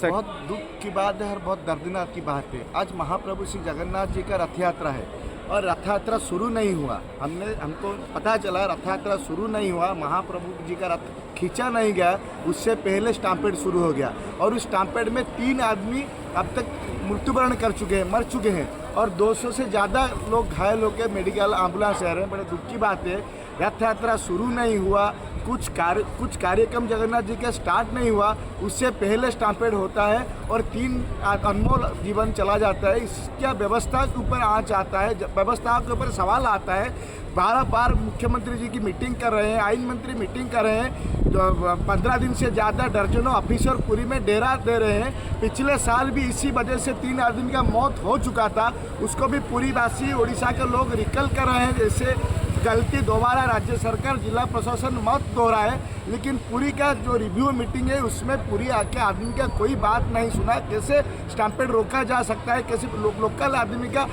बहुत दुख की बात है और बहुत दर्दनाक की बात है। आज महाप्रभु श्री जगन्नाथ जी का रथ यात्रा है और रथ यात्रा शुरू नहीं हुआ। हमको पता चला रथ यात्रा शुरू नहीं हुआ, महाप्रभु जी का रथ खींचा नहीं गया, उससे पहले स्टैम्पेड शुरू हो गया और उस स्टैम्पेड में 3 आदमी अब तक मृत्युवरण कर चुके हैं, मर चुके हैं और 200 से ज़्यादा लोग घायल होकर मेडिकल एम्बुलेंस आ रहे हैं। बड़े दुख की बात है, रथ यात्रा शुरू नहीं हुआ, कुछ कार्यक्रम जगन्नाथ जी का स्टार्ट नहीं हुआ, उससे पहले स्टैम्पेड होता है और 3 अनमोल जीवन चला जाता है। इसका व्यवस्था के ऊपर आँच आता है, व्यवस्था के ऊपर सवाल आता है। बार मुख्यमंत्री जी की मीटिंग कर रहे हैं, आइन मंत्री मीटिंग कर रहे हैं, जो 15 दिन से ज़्यादा दर्जनों ऑफिसर पूरी में डेरा दे रहे हैं। पिछले साल भी इसी वजह से 3 आदमी का मौत हो चुका था, उसको भी पूरी वासी उड़ीसा के लोग रिकल कर रहे हैं। जैसे गलती दोबारा राज्य सरकार जिला प्रशासन मत दोहराए, लेकिन पूरी का जो रिव्यू मीटिंग है उसमें पूरी आके आदमी का कोई बात नहीं सुना। कैसे स्टैम्पेड रोका जा सकता है, कैसे लोकल आदमी का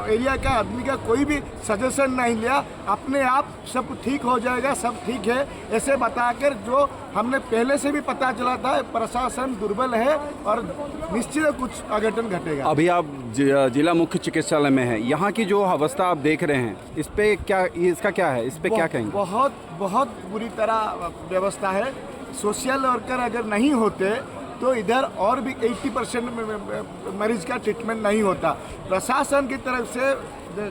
एरिया का आदमी का कोई भी सजेशन नहीं लिया, अपने आप सब ठीक हो जाएगा, सब ठीक है ऐसे बताकर जो हमने पहले से भी पता चला था। प्रशासन दुर्बल है और निश्चित कुछ अघटन घटेगा। अभी आप जिला मुख्य चिकित्सालय में हैं, यहाँ की जो अवस्था आप देख रहे हैं, इस पे क्या, इसका क्या है, इस पे क्या कहेंगे? बहुत बुरी तरह व्यवस्था है। सोशल वर्कर अगर नहीं होते तो इधर और भी 80% मरीज का ट्रीटमेंट नहीं होता। प्रशासन की तरफ से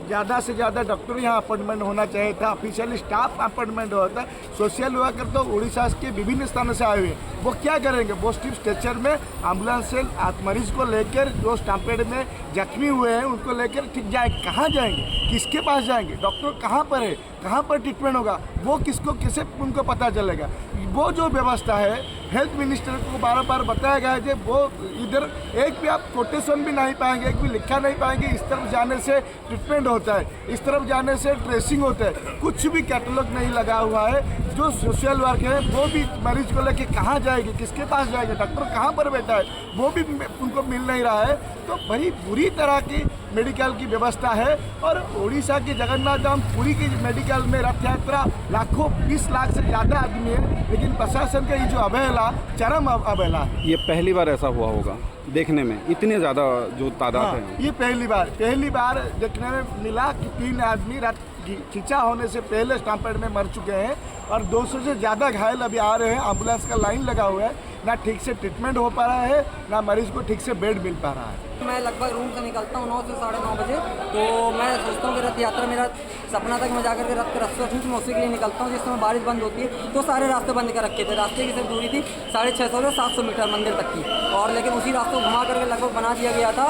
ज़्यादा से ज़्यादा डॉक्टर यहाँ अपॉइंटमेंट होना चाहिए था, ऑफिशियल स्टाफ अपॉइंटमेंट होता। सोशल वर्कर तो उड़ीसा के विभिन्न स्थानों से आए हुए हैं, वो क्या करेंगे? वो सिर्फ स्ट्रेचर में एम्बुलेंस से मरीज को लेकर जो स्टैम्पेड में जख्मी हुए हैं उनको लेकर ठीक जाएंगे। कहाँ जाएंगे, किसके पास जाएंगे? डॉक्टर कहाँ पर है, कहाँ पर ट्रीटमेंट होगा, वो किसको कैसे उनको पता चलेगा? वो जो व्यवस्था है हेल्थ मिनिस्टर को बार बताया गया है कि वो इधर एक भी आप कोटेशन भी नहीं पाएंगे, एक भी लिखा नहीं पाएंगे इस तरफ जाने से ट्रीटमेंट होता है, इस तरफ जाने से ट्रेसिंग होता है, कुछ भी कैटलॉग नहीं लगा हुआ है। जो सोशल वर्क है वो भी मरीज को लेके कहाँ जाएगी, किसके पास जाएंगे, डॉक्टर कहाँ पर बैठा है वो भी उनको मिल नहीं रहा है। तो बड़ी बुरी तरह की मेडिकल की व्यवस्था है और उड़ीसा के जगन्नाथ धाम पूरी की मेडिकल में रथ यात्रा लाखों 20 लाख से ज़्यादा आदमी है, लेकिन प्रशासन का ये जो अवहेला, चरम अवहेला है। ये पहली बार ऐसा हुआ होगा देखने में, इतने ज़्यादा जो तादाद है? ये पहली बार देखने में मिला कि 3 आदमी रथ खींचा होने से पहले स्टैम्पेड में मर चुके हैं और 200 से ज़्यादा घायल अभी आ रहे हैं। एम्बुलेंस का लाइन लगा हुआ है, ना ठीक से ट्रीटमेंट हो पा रहा है, ना मरीज को ठीक से बेड मिल पा रहा है। मैं लगभग रूम से निकलता हूँ 9 से 9:30 बजे, तो मैं सोचता हूँ कि रथ यात्रा, मेरा सपना था कि मैं जाकर के रथ का रास्ता चूँकि मैं उसी के लिए निकलता हूँ। जिस समय बारिश बंद होती है तो सारे रास्ते बंद कर रखे थे। रास्ते की सिर्फ दूरी थी 650 से 700 मीटर मंदिर तक की, और लेकिन उसी रास्ते को घुमा करके लगभग बना दिया गया था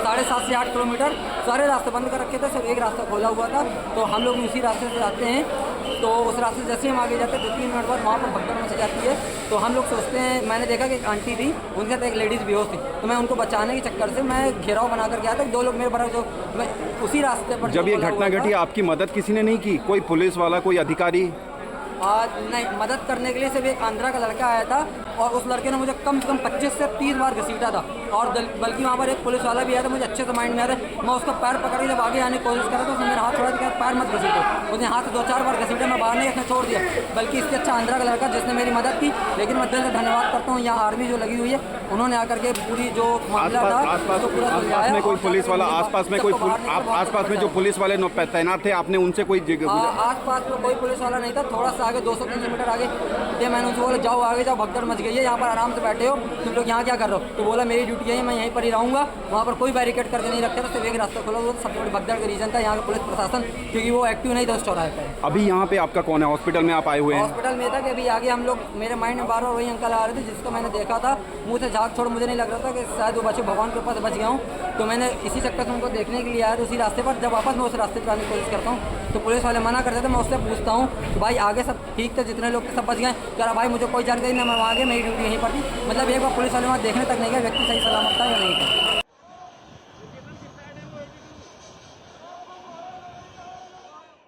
7.5 से 8 किलोमीटर। सारे रास्ते बंद कर रखे थे, सिर्फ एक रास्ता खोला हुआ था। तो हम लोग उसी रास्ते से जाते हैं, तो उस रास्ते से जैसे हम आगे जाते हैं 2-3 मिनट बाद वहाँ पर भगदड़ मच जाती है। तो हम लोग सोचते हैं, मैंने देखा कि एक आंटी थी, उनके साथ एक लेडीज़ बेहोश थी, तो मैं उनको बचाने के चक्कर से मैं घेराव बना कर गया था। 2 लोग मेरे बराबर, जो मैं उसी रास्ते पर, जब ये घटना घटी आपकी मदद किसी ने नहीं की? कोई पुलिस वाला, कोई अधिकारी? नहीं, मदद करने के लिए सिर्फ एक आंध्रा का लड़का आया था और उस लड़के ने मुझे कम से कम 25 से 30 बार घसीटा था, और बल्कि वहाँ पर एक पुलिस वाला भी आया था। मुझे अच्छे से माइंड में आ रहा है, मैं उसका पैर पकड़ के जब आगे आने की कोशिश करा तो उसने मेरा हाथ छोड़ा दिया, पैर मत घसीटो। उसने हाथ 2-4 बार घसीटा, मैं बाहर नहीं, उसने छोड़ दिया। बल्कि इससे अच्छा आंध्रा का लड़का जिसने मेरी मदद की। लेकिन मैं दिल से धन्यवाद करता हूँ यहाँ आर्मी जो लगी हुई है, उन्होंने आकर के पूरी जो मामला था उसको पूरा सुलझाया। में कोई पुलिस वाला आसपास में, कोई आसपास में जो पुलिस वाले तैनात थे, आपने उनसे कोई आसपास में कोई पुलिस वाला नहीं था। थोड़ा सा आगे 200-300 मीटर आगे थे, मैंने उनसे बोला जाओ आगे जाओ, भगदड़ मच गई है, यहाँ पर आराम से बैठे हो, तुम लोग यहाँ क्या कर रहे हो? तो बोला मेरी ड्यूटी है, मैं यहीं पर ही रहूँगा। वहाँ पर कोई बैरिकेड करके नहीं रखा था, सिर्फ एक रास्ता खोला हुआ। सबसे बड़ी भगदड़ का रीजन था यहाँ का पुलिस प्रशासन, क्योंकि वो एक्टिव नहीं था उस चौराहे पर। अभी यहाँ पे आपका कौन है? हॉस्पिटल में आप आए हुए हैं? हॉस्पिटल में था कि अभी आगे हम लोग, मेरे माइंड में बार-बार वही अंकल आ रहे थे जिसको मैंने देखा था, मुँह से झाग छोड़, मुझे नहीं लग रहा था कि शायद वो बचे, भगवान के पास बच गया हूँ। तो मैंने इसी चक्कर से उनको देखने के लिए आया था उसी रास्ते पर। जब वापस मैं उस रास्ते पर आने की कोशिश करता हूँ तो पुलिस वाले मना करते थे। मैं उससे पूछता हूँ कि भाई आगे सब ठीक थे, जितने लोग सब बच गए? कह रहा भाई मुझे कोई जानकारी नहीं, मैं वहाँ आगे, मेरी ड्यूटी यहीं पर थी। मतलब एक बार पुलिस वाले वहाँ देखने तक नहीं गए व्यक्ति सही सलामत था या नहीं था।